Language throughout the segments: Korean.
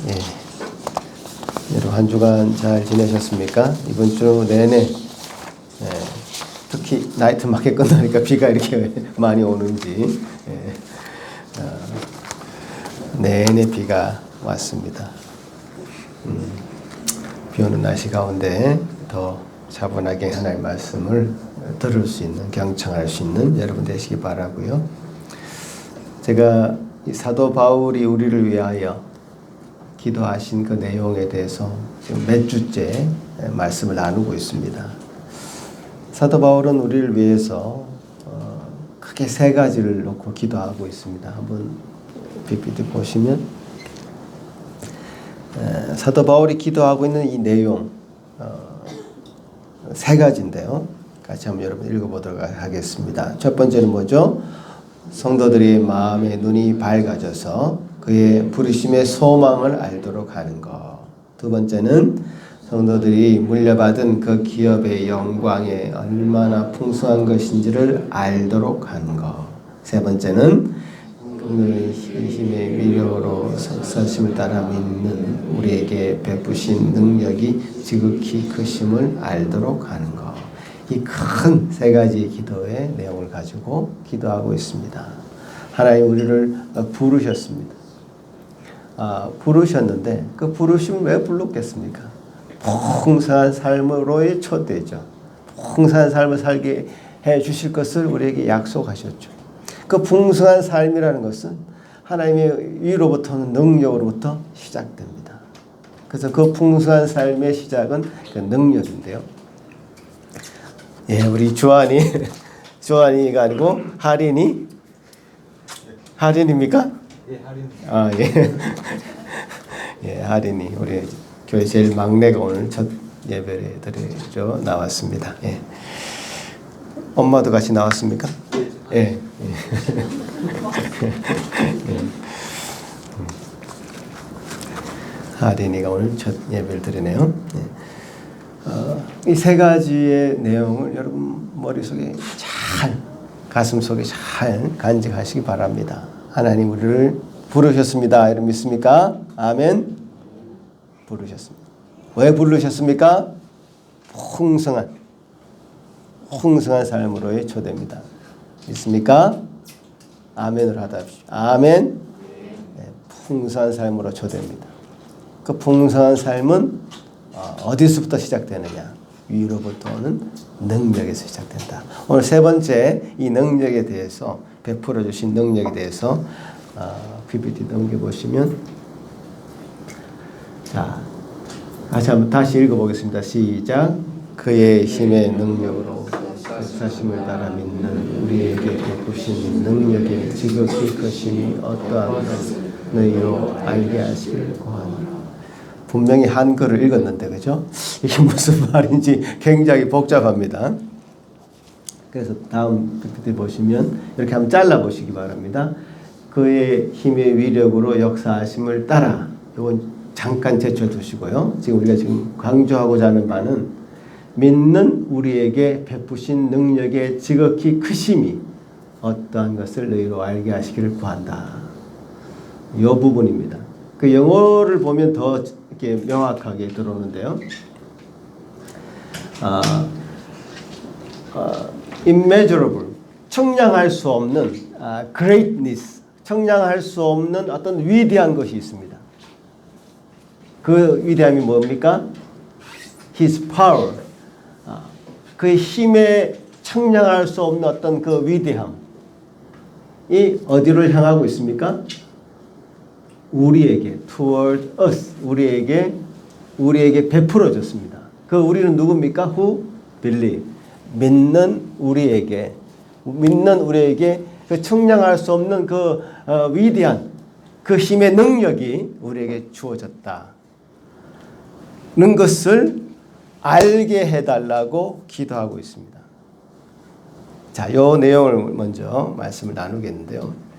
예. 여러분 한 주간 잘 지내셨습니까? 이번 주 내내 특히 나이트 마켓 끝나니까 비가 이렇게 많이 오는지 내내 비가 왔습니다. 비 오는 날씨 가운데 더 차분하게 하나님의 말씀을 들을 수 있는, 경청할 수 있는 여러분 되시기 바라고요. 제가 이 사도 바울이 우리를 위하여 기도하신 그 내용에 대해서 지금 몇 주째 말씀을 나누고 있습니다. 사도 바울은 우리를 위해서 크게 세 가지를 놓고 기도하고 있습니다. 한번 PPT 보시면 사도 바울이 기도하고 있는 이 내용 세 가지인데요. 같이 한번 여러분 읽어보도록 하겠습니다. 첫 번째는 뭐죠? 성도들이 마음의 눈이 밝아져서 그의 부르심의 소망을 알도록 하는 것. 두 번째는 성도들이 물려받은 그 기업의 영광에 얼마나 풍성한 것인지를 알도록 하는 것. 세 번째는 그의 힘의 위력으로 선심을 따라 믿는 우리에게 베푸신 능력이 지극히 크심을 알도록 하는 것. 이 큰 세 가지 기도의 내용을 가지고 기도하고 있습니다. 하나님 우리를 부르셨습니다. 부르셨는데 그 부르심을 왜 불렀겠습니까? 풍성한 삶으로의 초대죠. 풍성한 삶을 살게 해 주실 것을 우리에게 약속하셨죠. 그 풍성한 삶이라는 것은 하나님의 위로부터는 능력으로부터 시작됩니다. 그래서 그 풍성한 삶의 시작은 그 능력인데요. 예, 우리 주한이가 아니고 하린입니까? 예, 하린. 예. 예, 하린이 우리 교회 제일 막내가 오늘 첫 예배를 드리러 나왔습니다. 예. 엄마도 같이 나왔습니까? 예. 예. 하린이가 오늘 첫 예배를 드리네요. 예. 이 세 가지의 내용을 여러분 머릿속에 잘, 가슴속에 잘 간직하시기 바랍니다. 하나님 우리를 부르셨습니다. 여러분 믿습니까? 아멘. 부르셨습니다. 왜 부르셨습니까? 풍성한 삶으로의 초대입니다. 믿습니까? 아멘을 하답시오. 아멘. 네, 풍성한 삶으로 초대입니다. 그 풍성한 삶은 어디서부터 시작되느냐? 위로부터 오는 능력에서 시작된다. 오늘 세 번째 이 능력에 대해서 베풀어 주신 능력에 대해서 PPT 넘겨보시면 자, 다시 읽어보겠습니다. 시작. 그의 힘의 능력으로 사심을 따라 믿는 우리에게 베푸신 능력의 지극히 크심이 어떠한 것을 너희로 알게 하시길 구하노라. 분명히 한글을 읽었는데 그죠? 이게 무슨 말인지 굉장히 복잡합니다. 그래서 다음 PPT 보시면 이렇게 한번 잘라 보시기 바랍니다. 그의 힘의 위력으로 역사하심을 따라 이건 잠깐 제쳐 두시고요. 지금 우리가 지금 강조하고자 하는 바는 믿는 우리에게 베푸신 능력의 지극히 크심이 어떠한 것을 너희로 알게 하시기를 구한다. 이 부분입니다. 그 영어를 보면 더 이렇게 명확하게 들어오는데요. immeasurable, 청량할 수 없는 greatness, 청량할 수 없는 어떤 위대한 것이 있습니다. 그 위대함이 뭡니까? His power, 그의 힘에 청량할 수 없는 어떤 그 위대함이 어디를 향하고 있습니까? 우리에게, toward us, 우리에게 베풀어졌습니다. 그 우리는 누굽니까? Who believe, 믿는 우리에게 그 청량할 수 없는 그 위대한 그 힘의 능력이 우리에게 주어졌다는 것을 알게 해달라고 기도하고 있습니다. 자, 이 내용을 먼저 말씀을 나누겠는데요.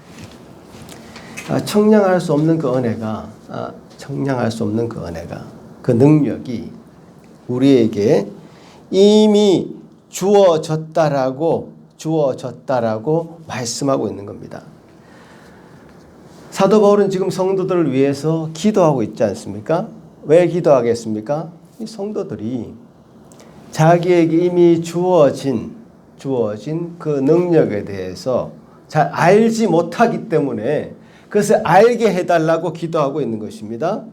청량할 수 없는 그 은혜가, 그 능력이 우리에게 이미 주어졌다라고 말씀하고 있는 겁니다. 사도 바울은 지금 성도들을 위해서 기도하고 있지 않습니까? 왜 기도하겠습니까? 이 성도들이 자기에게 이미 주어진 그 능력에 대해서 잘 알지 못하기 때문에 그것을 알게 해달라고 기도하고 있는 것입니다.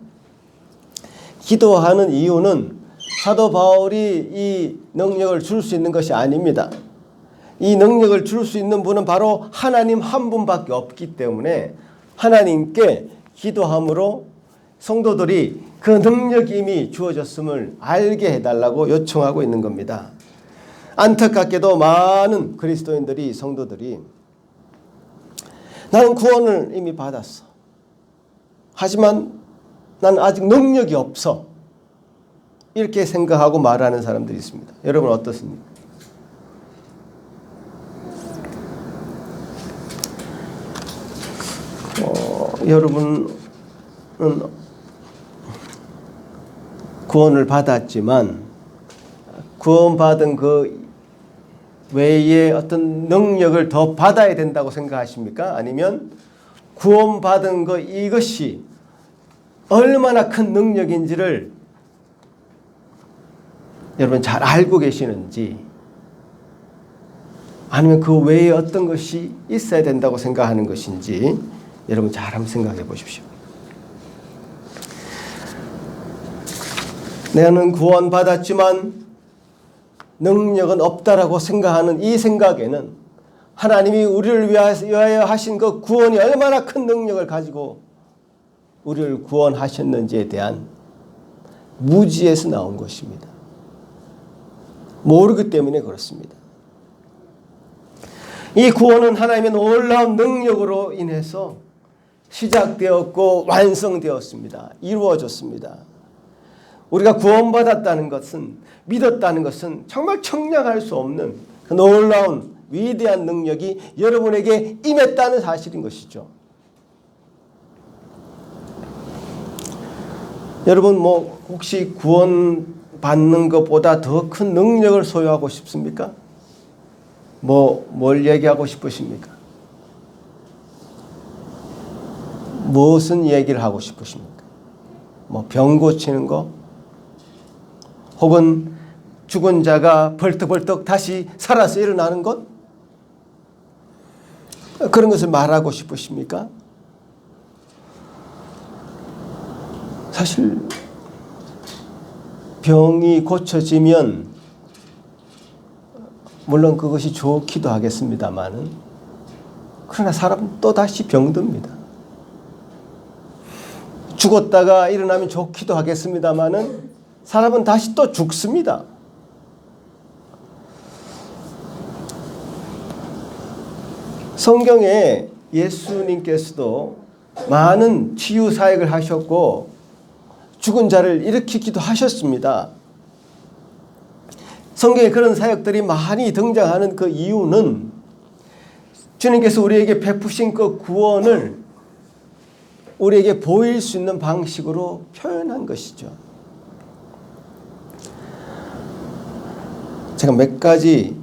기도하는 이유는 사도 바울이 이 능력을 줄 수 있는 것이 아닙니다. 이 능력을 줄 수 있는 분은 바로 하나님 한 분밖에 없기 때문에 하나님께 기도함으로 성도들이 그 능력이 이미 주어졌음을 알게 해달라고 요청하고 있는 겁니다. 안타깝게도 많은 그리스도인들이, 성도들이 나는 구원을 이미 받았어. 하지만 나는 아직 능력이 없어. 이렇게 생각하고 말하는 사람들이 있습니다. 여러분 어떻습니까? 여러분은 구원을 받았지만 구원받은 그 외에 어떤 능력을 더 받아야 된다고 생각하십니까? 아니면 구원받은 것 이것이 얼마나 큰 능력인지를 여러분 잘 알고 계시는지, 아니면 그 외에 어떤 것이 있어야 된다고 생각하는 것인지 여러분 잘 한번 생각해 보십시오. 나는 구원받았지만 능력은 없다라고 생각하는 이 생각에는 하나님이 우리를 위하여 하신 그 구원이 얼마나 큰 능력을 가지고 우리를 구원하셨는지에 대한 무지에서 나온 것입니다. 모르기 때문에 그렇습니다. 이 구원은 하나님의 놀라운 능력으로 인해서 시작되었고 완성되었습니다. 이루어졌습니다. 우리가 구원받았다는 것은, 믿었다는 것은 정말 청량할 수 없는 그 놀라운 위대한 능력이 여러분에게 임했다는 사실인 것이죠. 여러분 혹시 구원받는 것보다 더 큰 능력을 소유하고 싶습니까? 뭘 얘기하고 싶으십니까? 무슨 얘기를 하고 싶으십니까? 병 고치는 거? 혹은 죽은 자가 벌떡벌떡 다시 살아서 일어나는 것? 그런 것을 말하고 싶으십니까? 사실 병이 고쳐지면 물론 그것이 좋기도 하겠습니다만은, 그러나 사람은 또다시 병듭니다. 죽었다가 일어나면 좋기도 하겠습니다만은 사람은 다시 또 죽습니다. 성경에 예수님께서도 많은 치유 사역을 하셨고 죽은 자를 일으키기도 하셨습니다. 성경에 그런 사역들이 많이 등장하는 그 이유는 주님께서 우리에게 베푸신 그 구원을 우리에게 보일 수 있는 방식으로 표현한 것이죠. 제가 몇 가지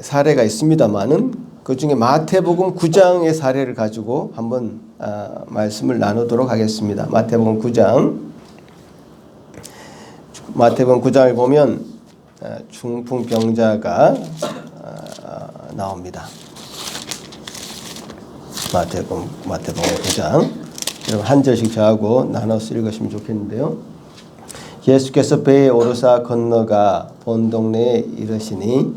사례가 있습니다만은 그 중에 마태복음 9장의 사례를 가지고 한번 말씀을 나누도록 하겠습니다. 마태복음 9장을 보면 중풍병자가 나옵니다. 마태복음 9장. 여러분 한 절씩 저하고 나눠서 읽으시면 좋겠는데요. 예수께서 배에 오르사 건너가 본 동네에 이르시니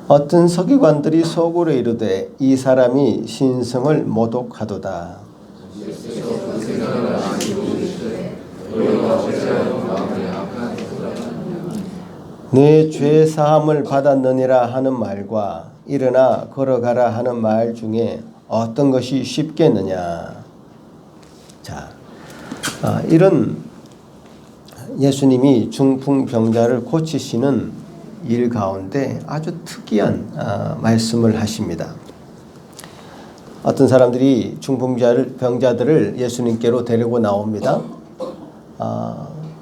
어떤 서기관들이 속으로 이르되 이 사람이 신성을 모독하도다. 내 죄 사함을 받았느니라 하는 말과 일어나 걸어가라 하는 말 중에 어떤 것이 쉽겠느냐. 자, 이런 예수님이 중풍병자를 고치시는 일 가운데 아주 특이한 말씀을 하십니다. 어떤 사람들이 중풍병자들을 예수님께로 데리고 나옵니다.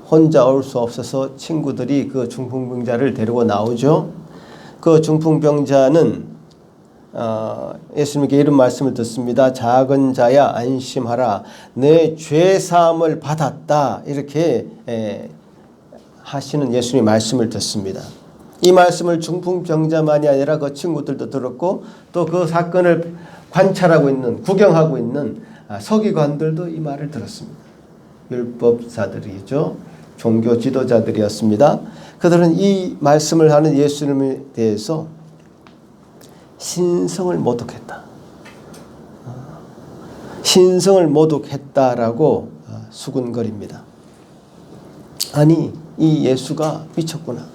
혼자 올 수 없어서 친구들이 그 중풍병자를 데리고 나오죠. 그 중풍병자는 예수님께 이런 말씀을 듣습니다. 작은 자야 안심하라. 내 죄사함을 받았다. 이렇게 하시는 예수님의 말씀을 듣습니다. 이 말씀을 중풍병자만이 아니라 그 친구들도 들었고 또 그 사건을 관찰하고 있는 구경하고 있는 서기관들도 이 말을 들었습니다. 율법사들이죠. 종교 지도자들이었습니다. 그들은 이 말씀을 하는 예수님에 대해서 신성을 모독했다. 신성을 모독했다라고 수군거립니다. 아니, 이 예수가 미쳤구나.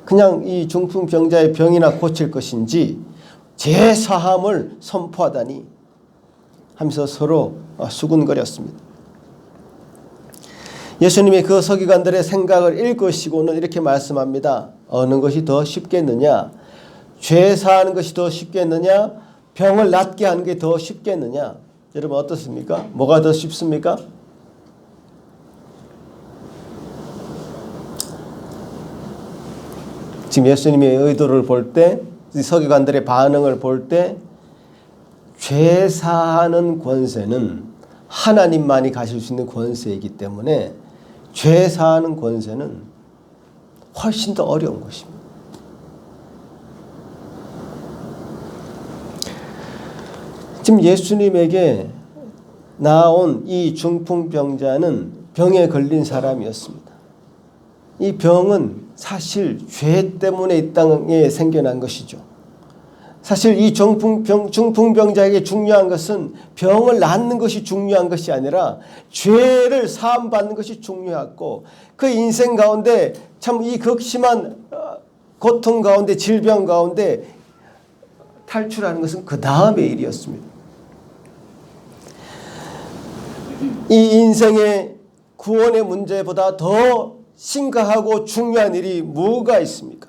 그냥 이 중풍병자의 병이나 고칠 것인지 제사함을 선포하다니 하면서 서로 수군거렸습니다. 예수님이 그 서기관들의 생각을 읽으시고는 이렇게 말씀합니다. 어느 것이 더 쉽겠느냐? 죄사하는 것이 더 쉽겠느냐? 병을 낫게 하는 게 더 쉽겠느냐? 여러분 어떻습니까? 뭐가 더 쉽습니까? 지금 예수님의 의도를 볼 때, 서기관들의 반응을 볼 때 죄사하는 권세는 하나님만이 가질 수 있는 권세이기 때문에 죄사하는 권세는 훨씬 더 어려운 것입니다. 지금 예수님에게 나온 이 중풍병자는 병에 걸린 사람이었습니다. 이 병은 사실 죄 때문에 이 땅에 생겨난 것이죠. 사실 이 중풍병자에게 중요한 것은 병을 낫는 것이 중요한 것이 아니라 죄를 사함받는 것이 중요했고 그 인생 가운데 참 이 극심한 고통 가운데 질병 가운데 탈출하는 것은 그 다음의 일이었습니다. 이 인생의 구원의 문제보다 더 심각하고 중요한 일이 뭐가 있습니까?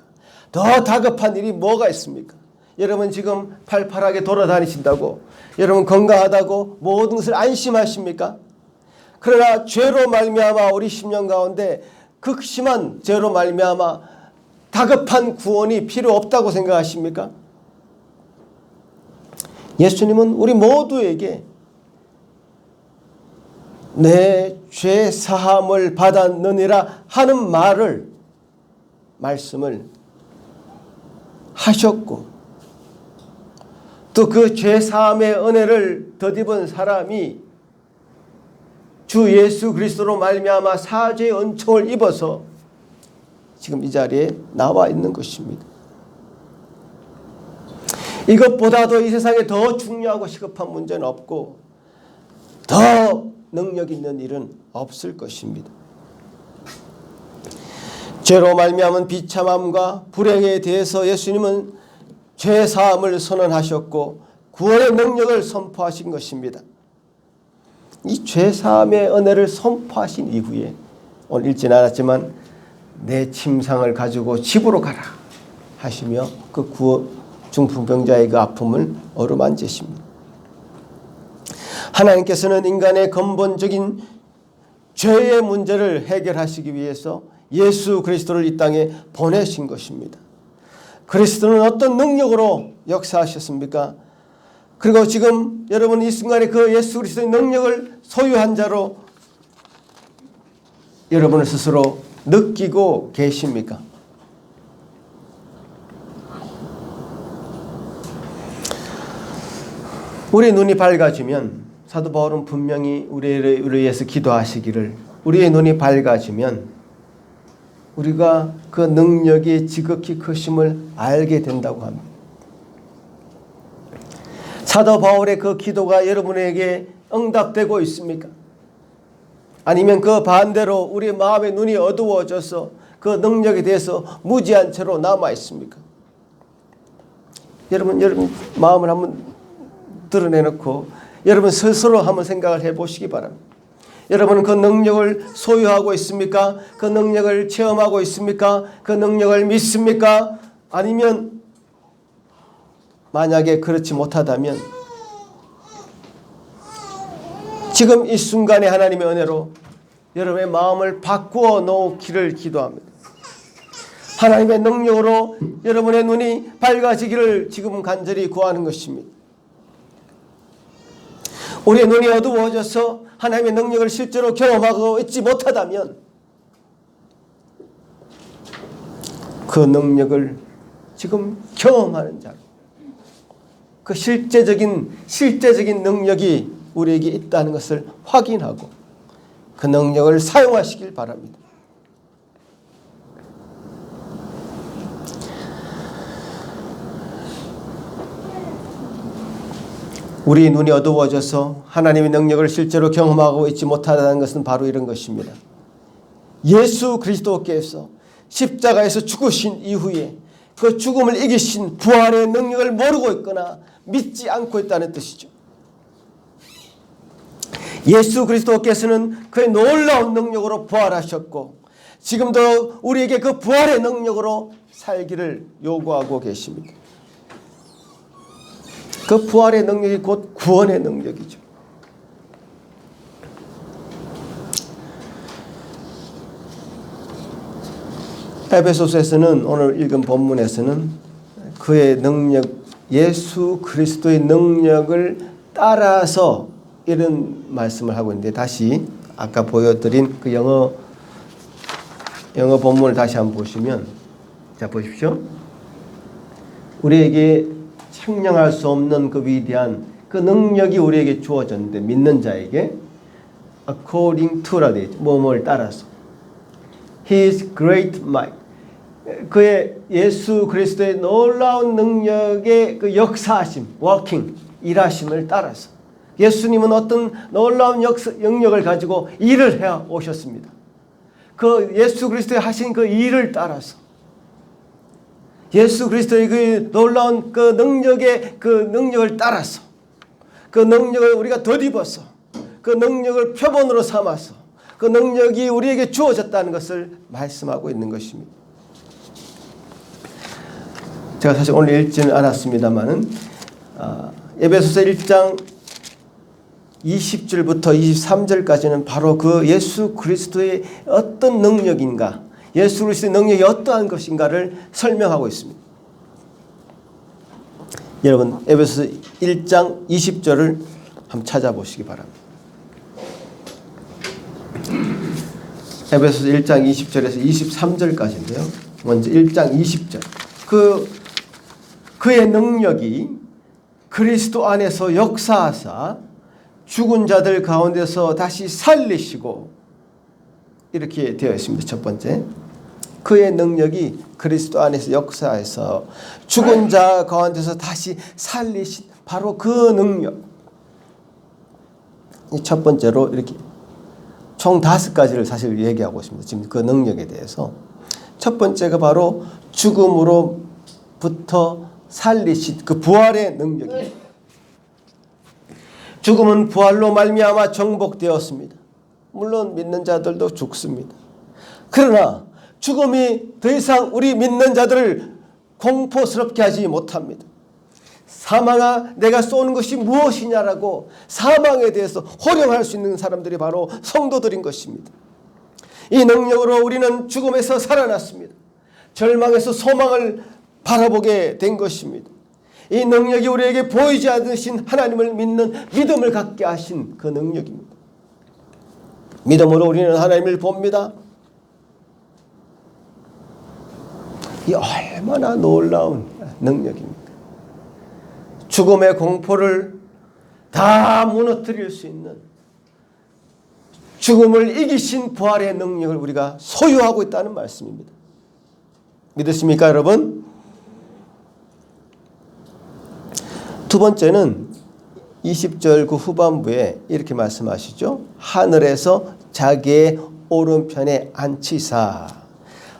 더 다급한 일이 뭐가 있습니까? 여러분 지금 팔팔하게 돌아다니신다고 여러분 건강하다고 모든 것을 안심하십니까? 그러나 죄로 말미암아 우리 심령 가운데 극심한 죄로 말미암아 다급한 구원이 필요 없다고 생각하십니까? 예수님은 우리 모두에게 내 죄 사함을 받았느니라 하는 말씀을 하셨고 또 그 죄 사함의 은혜를 덧입은 사람이 주 예수 그리스도로 말미암아 사죄의 은총을 입어서 지금 이 자리에 나와 있는 것입니다. 이것보다도 이 세상에 더 중요하고 시급한 문제는 없고 더 능력 있는 일은 없을 것입니다. 죄로 말미암은 비참함과 불행에 대해서 예수님은 죄사함을 선언하셨고 구원의 능력을 선포하신 것입니다. 이 죄사함의 은혜를 선포하신 이후에 오늘 읽진 않았지만 내 침상을 가지고 집으로 가라 하시며 그 중풍병자의 그 아픔을 어루만지십니다. 하나님께서는 인간의 근본적인 죄의 문제를 해결하시기 위해서 예수 그리스도를 이 땅에 보내신 것입니다. 그리스도는 어떤 능력으로 역사하셨습니까? 그리고 지금 여러분 이 순간에 그 예수 그리스도의 능력을 소유한 자로 여러분을 스스로 느끼고 계십니까? 우리 눈이 밝아지면 사도 바울은 분명히 우리를 위해서 기도하시기를 우리의 눈이 밝아지면 우리가 그 능력이 지극히 크심을 알게 된다고 합니다. 사도 바울의 그 기도가 여러분에게 응답되고 있습니까? 아니면 그 반대로 우리 마음의 눈이 어두워져서 그 능력에 대해서 무지한 채로 남아 있습니까? 여러분 마음을 한번 드러내놓고 여러분 스스로 한번 생각을 해보시기 바랍니다. 여러분은 그 능력을 소유하고 있습니까? 그 능력을 체험하고 있습니까? 그 능력을 믿습니까? 아니면 만약에 그렇지 못하다면 지금 이 순간에 하나님의 은혜로 여러분의 마음을 바꾸어 놓기를 기도합니다. 하나님의 능력으로 여러분의 눈이 밝아지기를 지금 간절히 구하는 것입니다. 우리의 눈이 어두워져서 하나님의 능력을 실제로 경험하고 있지 못하다면 그 능력을 지금 경험하는 자, 그 실제적인 능력이 우리에게 있다는 것을 확인하고 그 능력을 사용하시길 바랍니다. 우리 눈이 어두워져서 하나님의 능력을 실제로 경험하고 있지 못하다는 것은 바로 이런 것입니다. 예수 그리스도께서 십자가에서 죽으신 이후에 그 죽음을 이기신 부활의 능력을 모르고 있거나 믿지 않고 있다는 뜻이죠. 예수 그리스도께서는 그의 놀라운 능력으로 부활하셨고 지금도 우리에게 그 부활의 능력으로 살기를 요구하고 계십니다. 그 부활의 능력이 곧 구원의 능력이죠. 에베소서에서는 오늘 읽은 본문에서는 그의 능력, 예수 그리스도의 능력을 따라서 이런 말씀을 하고 있는데, 다시 아까 보여드린 그 영어 본문을 다시 한번 보시면, 자 보십시오. 우리에게 측량할 수 없는 그 위대한 그 능력이 우리에게 주어졌는데, 믿는 자에게 according to라 되어 있죠. 뭐뭐를 따라서 His great might, 그의 예수 그리스도의 놀라운 능력의 그 역사하심, working, 일하심을 따라서 예수님은 어떤 놀라운 영역을 가지고 일을 해 오셨습니다. 그 예수 그리스도의 하신 그 일을 따라서 예수 그리스도의 그 놀라운 그 능력을 따라서 그 능력을 우리가 덧입어서 그 능력을 표본으로 삼아서 그 능력이 우리에게 주어졌다는 것을 말씀하고 있는 것입니다. 제가 사실 오늘 읽지는 않았습니다만은 에베소서 1장 20절부터 23절까지는 바로 그 예수 그리스도의 어떤 능력인가, 예수 그리스도의 능력이 어떠한 것인가를 설명하고 있습니다. 여러분 에베소서 1장 20절을 한번 찾아보시기 바랍니다. 에베소서 1장 20절에서 23절까지인데요. 먼저 1장 20절. 그의 능력이 그리스도 안에서 역사하사 죽은 자들 가운데서 다시 살리시고, 이렇게 되어 있습니다. 첫 번째, 그의 능력이 그리스도 안에서 역사해서 죽은 자 가운데서 다시 살리신 바로 그 능력. 첫 번째로 이렇게 총 5가지를 사실 얘기하고 있습니다. 지금 그 능력에 대해서. 첫 번째가 바로 죽음으로부터 살리신 그 부활의 능력입니다. 죽음은 부활로 말미암아 정복되었습니다. 물론 믿는 자들도 죽습니다. 그러나 죽음이 더 이상 우리 믿는 자들을 공포스럽게 하지 못합니다. 사망아 내가 쏘는 것이 무엇이냐라고 사망에 대해서 호령할 수 있는 사람들이 바로 성도들인 것입니다. 이 능력으로 우리는 죽음에서 살아났습니다. 절망에서 소망을 바라보게 된 것입니다. 이 능력이 우리에게 보이지 않으신 하나님을 믿는 믿음을 갖게 하신 그 능력입니다. 믿음으로 우리는 하나님을 봅니다. 이 얼마나 놀라운 능력입니까? 죽음의 공포를 다 무너뜨릴 수 있는 죽음을 이기신 부활의 능력을 우리가 소유하고 있다는 말씀입니다. 믿으십니까, 여러분? 두 번째는 20절 그 후반부에 이렇게 말씀하시죠. 하늘에서 자기의 오른편에 앉히사.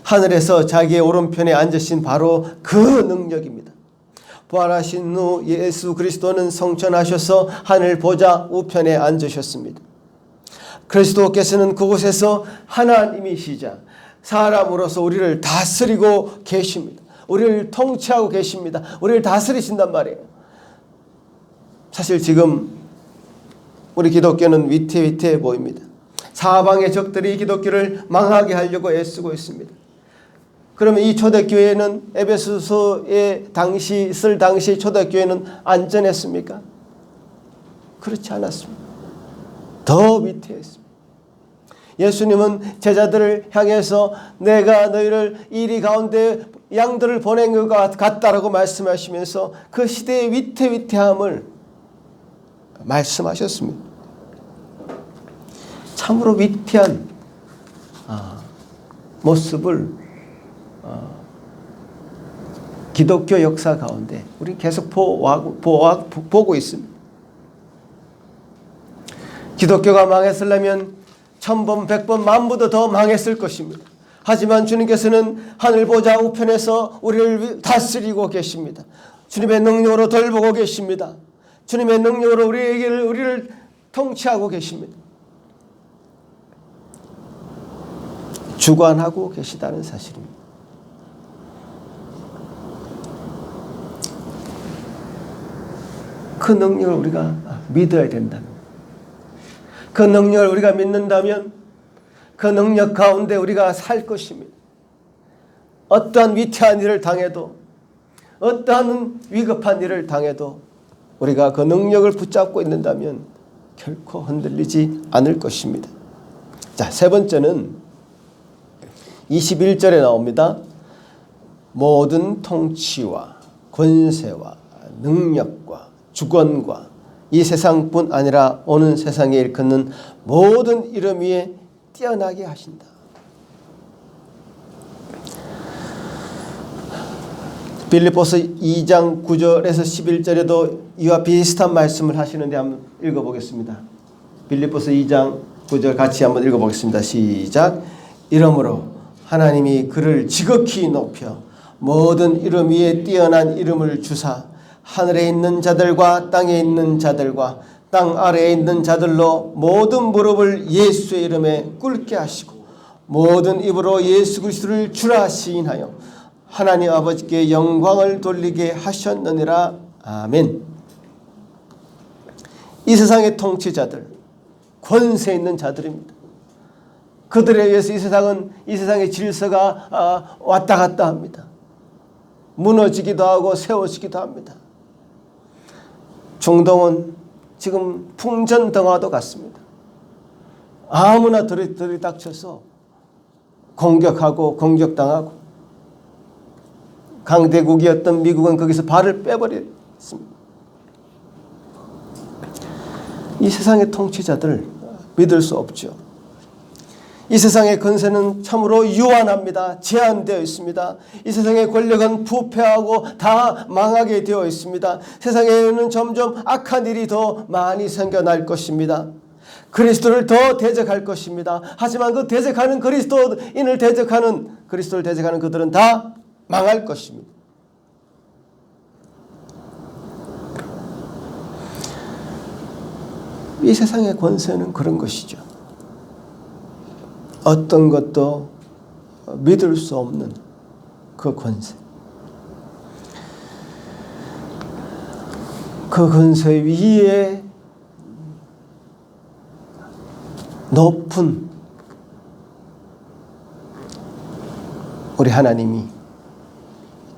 하늘에서 자기의 오른편에 앉으신 바로 그 능력입니다. 부활하신 후 예수 그리스도는 성천하셔서 하늘 보좌 우편에 앉으셨습니다. 그리스도께서는 그곳에서 하나님이시자 사람으로서 우리를 다스리고 계십니다. 우리를 통치하고 계십니다. 우리를 다스리신단 말이에요. 사실 지금 우리 기독교는 위태위태해 보입니다. 사방의 적들이 기독교를 망하게 하려고 애쓰고 있습니다. 그러면 이 초대교회는 에베소서의 쓸 당시 초대교회는 안전했습니까? 그렇지 않았습니다. 더 위태했습니다. 예수님은 제자들을 향해서 내가 너희를 이리 가운데 양들을 보낸 것 같다라고 말씀하시면서 그 시대의 위태위태함을 말씀하셨습니다. 참으로 위태한 모습을 기독교 역사 가운데 우리 계속 보고 있습니다. 기독교가 망했으려면 1000번, 100번, 만보다 더 망했을 것입니다. 하지만 주님께서는 하늘 보좌 우편에서 우리를 다스리고 계십니다. 주님의 능력으로 돌보고 계십니다. 주님의 능력으로 우리를 통치하고 계십니다. 주관하고 계시다는 사실입니다. 그 능력을 우리가 믿어야 된다는 거예요. 그 능력을 우리가 믿는다면 그 능력 가운데 우리가 살 것입니다. 어떠한 위태한 일을 당해도 어떠한 위급한 일을 당해도 우리가 그 능력을 붙잡고 있는다면 결코 흔들리지 않을 것입니다. 자, 세 번째는 21절에 나옵니다. 모든 통치와 권세와 능력과 주권과 이 세상뿐 아니라 오는 세상에 일컫는 모든 이름 위에 뛰어나게 하신다. 빌립보서 2장 9절에서 11절에도 이와 비슷한 말씀을 하시는데 한번 읽어보겠습니다. 빌립보서 2장 9절 같이 한번 읽어보겠습니다. 시작. 이러므로 하나님이 그를 지극히 높여 모든 이름 위에 뛰어난 이름을 주사 하늘에 있는 자들과 땅에 있는 자들과 땅 아래에 있는 자들로 모든 무릎을 예수의 이름에 꿇게 하시고 모든 입으로 예수 그리스도를 주라 시인하여 하나님 아버지께 영광을 돌리게 하셨느니라. 아멘. 이 세상의 통치자들, 권세 있는 자들입니다. 그들에 의해서 이 세상의 질서가 왔다 갔다 합니다. 무너지기도 하고 세워지기도 합니다. 중동은 지금 풍전등화도 같습니다. 아무나 들이닥쳐서 공격하고 공격당하고 강대국이었던 미국은 거기서 발을 빼버렸습니다. 이 세상의 통치자들 믿을 수 없죠. 이 세상의 권세는 참으로 유한합니다. 제한되어 있습니다. 이 세상의 권력은 부패하고 다 망하게 되어 있습니다. 세상에는 점점 악한 일이 더 많이 생겨날 것입니다. 그리스도를 더 대적할 것입니다. 하지만 그 대적하는 그리스도를 대적하는 그들은 다 망할 것입니다. 이 세상의 권세는 그런 것이죠. 어떤 것도 믿을 수 없는 그 권세. 그 권세 위에 높은 우리 하나님이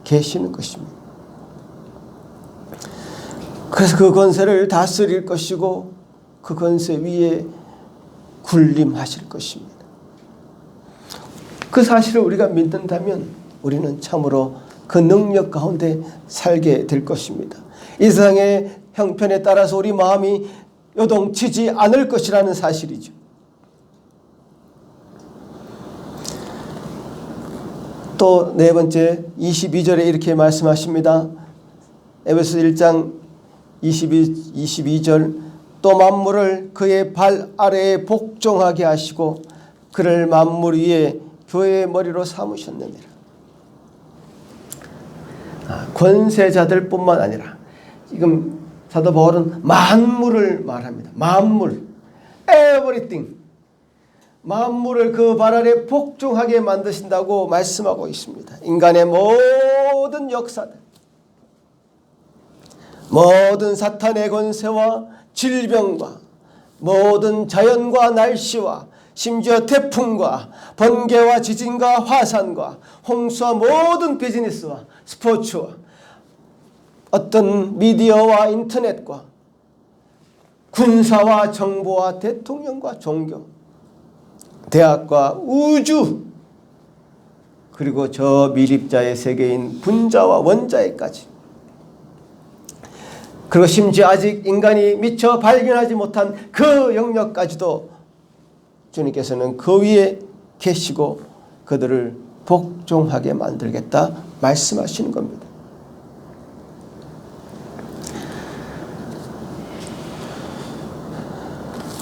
계시는 것입니다. 그래서 그 권세를 다스릴 것이고 그 권세 위에 군림하실 것입니다. 그 사실을 우리가 믿는다면 우리는 참으로 그 능력 가운데 살게 될 것입니다. 이 세상의 형편에 따라서 우리 마음이 요동치지 않을 것이라는 사실이죠. 또 네 번째 22절에 이렇게 말씀하십니다. 에베소 1장 22절 또 만물을 그의 발 아래에 복종하게 하시고 그를 만물 위에 교회의 머리로 삼으셨느니라. 권세자들 뿐만 아니라 지금 사도 바울은 만물을 말합니다. 만물, everything. 만물을 그 발 아래 복종하게 만드신다고 말씀하고 있습니다. 인간의 모든 역사들, 모든 사탄의 권세와 질병과 모든 자연과 날씨와 심지어 태풍과 번개와 지진과 화산과 홍수와 모든 비즈니스와 스포츠와 어떤 미디어와 인터넷과 군사와 정보와 대통령과 종교, 대학과 우주, 그리고 저 미립자의 세계인 분자와 원자에까지, 그리고 심지어 아직 인간이 미처 발견하지 못한 그 영역까지도 주님께서는 그 위에 계시고 그들을 복종하게 만들겠다 말씀하시는 겁니다.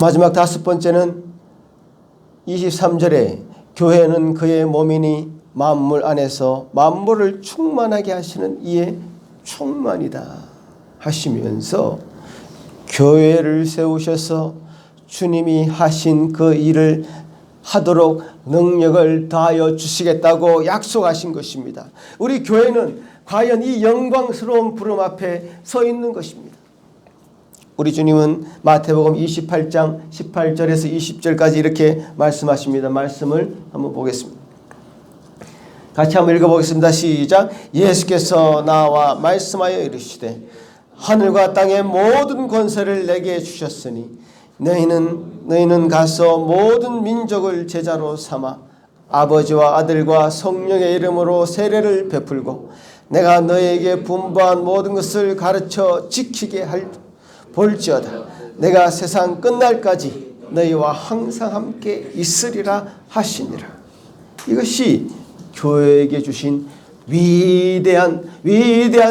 마지막 5번째는 23절에 교회는 그의 몸이니 만물 안에서 만물을 충만하게 하시는 이의 충만이다 하시면서 교회를 세우셔서 주님이 하신 그 일을 하도록 능력을 다하여 주시겠다고 약속하신 것입니다. 우리 교회는 과연 이 영광스러운 부름 앞에 서 있는 것입니다. 우리 주님은 마태복음 28장 18절에서 20절까지 이렇게 말씀하십니다. 말씀을 한번 보겠습니다. 같이 한번 읽어보겠습니다. 시작. 예수께서 나와 말씀하여 이르시되 하늘과 땅의 모든 권세를 내게 주셨으니 너희는 가서 모든 민족을 제자로 삼아 아버지와 아들과 성령의 이름으로 세례를 베풀고 내가 너희에게 분부한 모든 것을 가르쳐 지키게 볼지어다. 내가 세상 끝날까지 너희와 항상 함께 있으리라 하시니라. 이것이 교회에게 주신 위대한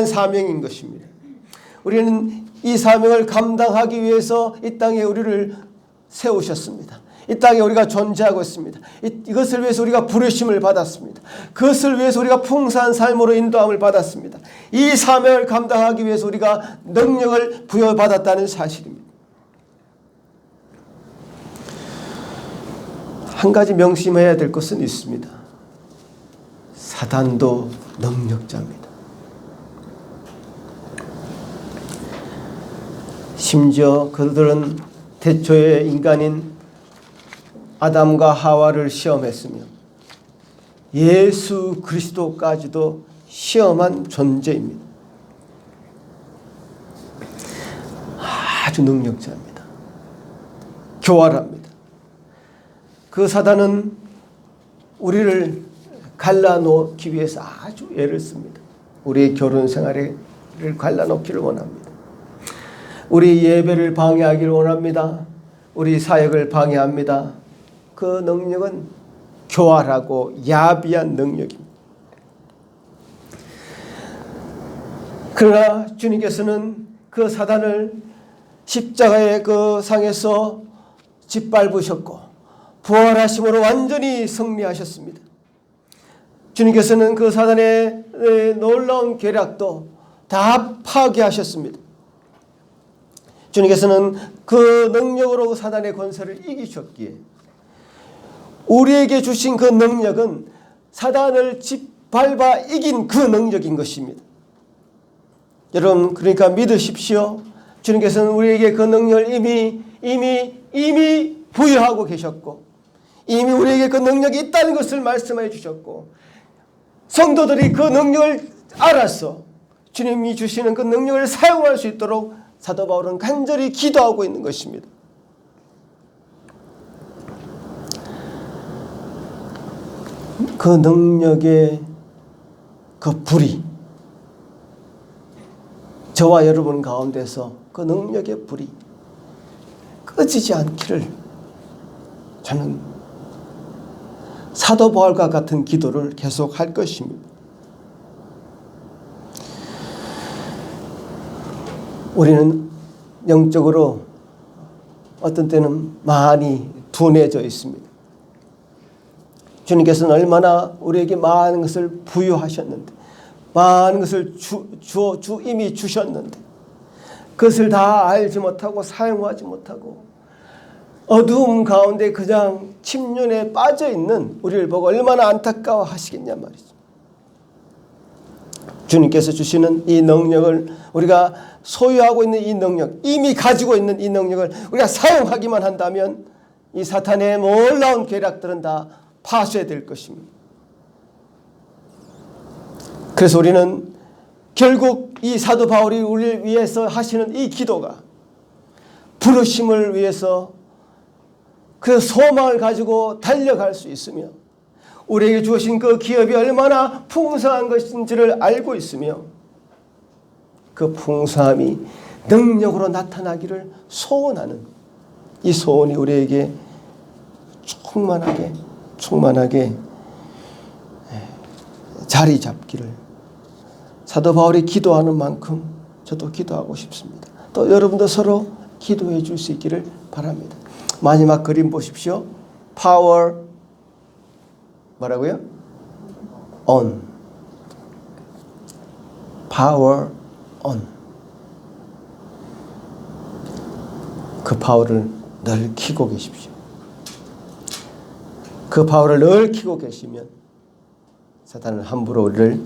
사명인 것입니다. 우리는 이 사명을 감당하기 위해서 이 땅에 우리를 세우셨습니다. 이 땅에 우리가 존재하고 있습니다. 이것을 위해서 우리가 부르심을 받았습니다. 그것을 위해서 우리가 풍성한 삶으로 인도함을 받았습니다. 이 사명을 감당하기 위해서 우리가 능력을 부여받았다는 사실입니다. 한 가지 명심해야 될 것은 있습니다. 사단도 능력자입니다. 심지어 그들은 태초의 인간인 아담과 하와를 시험했으며 예수 그리스도까지도 시험한 존재입니다. 아주 능력자입니다. 교활합니다. 그 사단은 우리를 갈라놓기 위해서 아주 애를 씁니다. 우리의 결혼 생활을 갈라놓기를 원합니다. 우리 예배를 방해하기를 원합니다. 우리 사역을 방해합니다. 그 능력은 교활하고 야비한 능력입니다. 그러나 주님께서는 그 사단을 십자가의 그 상에서 짓밟으셨고 부활하심으로 완전히 승리하셨습니다. 주님께서는 그 사단의 놀라운 계략도 다 파괴하셨습니다. 주님께서는 그 능력으로 사단의 권세를 이기셨기에 우리에게 주신 그 능력은 사단을 짓밟아 이긴 그 능력인 것입니다. 여러분, 그러니까 믿으십시오. 주님께서는 우리에게 그 능력을 이미 부여하고 계셨고 이미 우리에게 그 능력이 있다는 것을 말씀해 주셨고 성도들이 그 능력을 알아서 주님이 주시는 그 능력을 사용할 수 있도록 사도 바울은 간절히 기도하고 있는 것입니다. 그 능력의 그 불이 저와 여러분 가운데서 그 능력의 불이 꺼지지 않기를 저는 사도 바울과 같은 기도를 계속할 것입니다. 우리는 영적으로 어떤 때는 많이 둔해져 있습니다. 주님께서는 얼마나 우리에게 많은 것을 부여하셨는데 많은 것을 이미 주셨는데 그것을 다 알지 못하고 사용하지 못하고 어두움 가운데 그냥 침륜에 빠져있는 우리를 보고 얼마나 안타까워 하시겠냐 말이죠. 주님께서 주시는 이 능력을, 우리가 소유하고 있는 이 능력, 이미 가지고 있는 이 능력을 우리가 사용하기만 한다면 이 사탄의 놀라운 계략들은 다 파쇄될 것입니다. 그래서 우리는 결국 이 사도 바울이 우리를 위해서 하시는 이 기도가 부르심을 위해서 그 소망을 가지고 달려갈 수 있으며, 우리에게 주신 그 기업이 얼마나 풍성한 것인지를 알고 있으며, 그 풍성함이 능력으로 나타나기를 소원하는 이 소원이 우리에게 충만하게 자리 잡기를 사도 바울이 기도하는 만큼 저도 기도하고 싶습니다. 또 여러분도 서로 기도해 줄 수 있기를 바랍니다. 마지막 그림 보십시오. Power 뭐라고요? On. Power on. 그 파워를 늘 켜고 계십시오. 그 파워를 늘 켜고 계시면 사탄은 함부로 우리를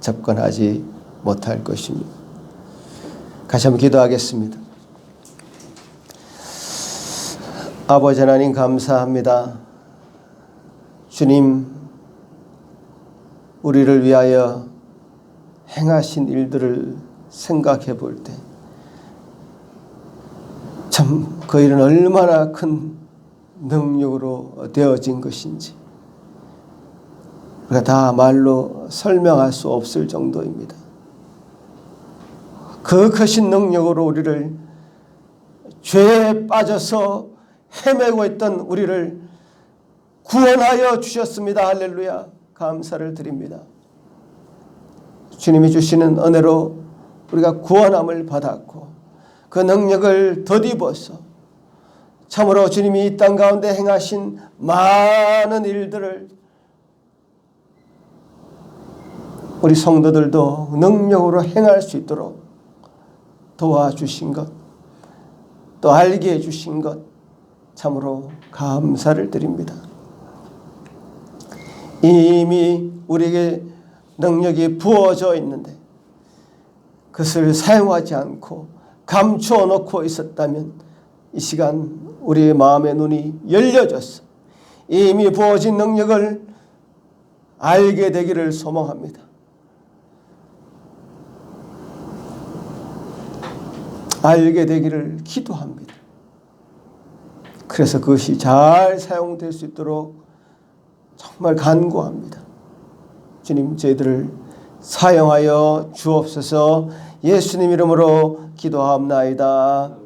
접근하지 못할 것입니다. 같이 한번 기도하겠습니다. 아버지 하나님 감사합니다. 주님, 우리를 위하여 행하신 일들을 생각해 볼 때 참 그 일은 얼마나 큰 능력으로 되어진 것인지 우리가 다 말로 설명할 수 없을 정도입니다. 그 크신 능력으로 우리를 죄에 빠져서 헤매고 있던 우리를 구원하여 주셨습니다. 할렐루야. 감사를 드립니다. 주님이 주시는 은혜로 우리가 구원함을 받았고 그 능력을 덧입어서 참으로 주님이 이 땅 가운데 행하신 많은 일들을 우리 성도들도 능력으로 행할 수 있도록 도와주신 것, 또 알게 해주신 것 참으로 감사를 드립니다. 이미 우리에게 능력이 부어져 있는데 그것을 사용하지 않고 감추어 놓고 있었다면 이 시간 우리의 마음의 눈이 열려져서 이미 부어진 능력을 알게 되기를 소망합니다. 알게 되기를 기도합니다. 그래서 그것이 잘 사용될 수 있도록 정말 간구합니다. 주님, 저희들을 사용하여 주옵소서. 예수님 이름으로 기도하옵나이다.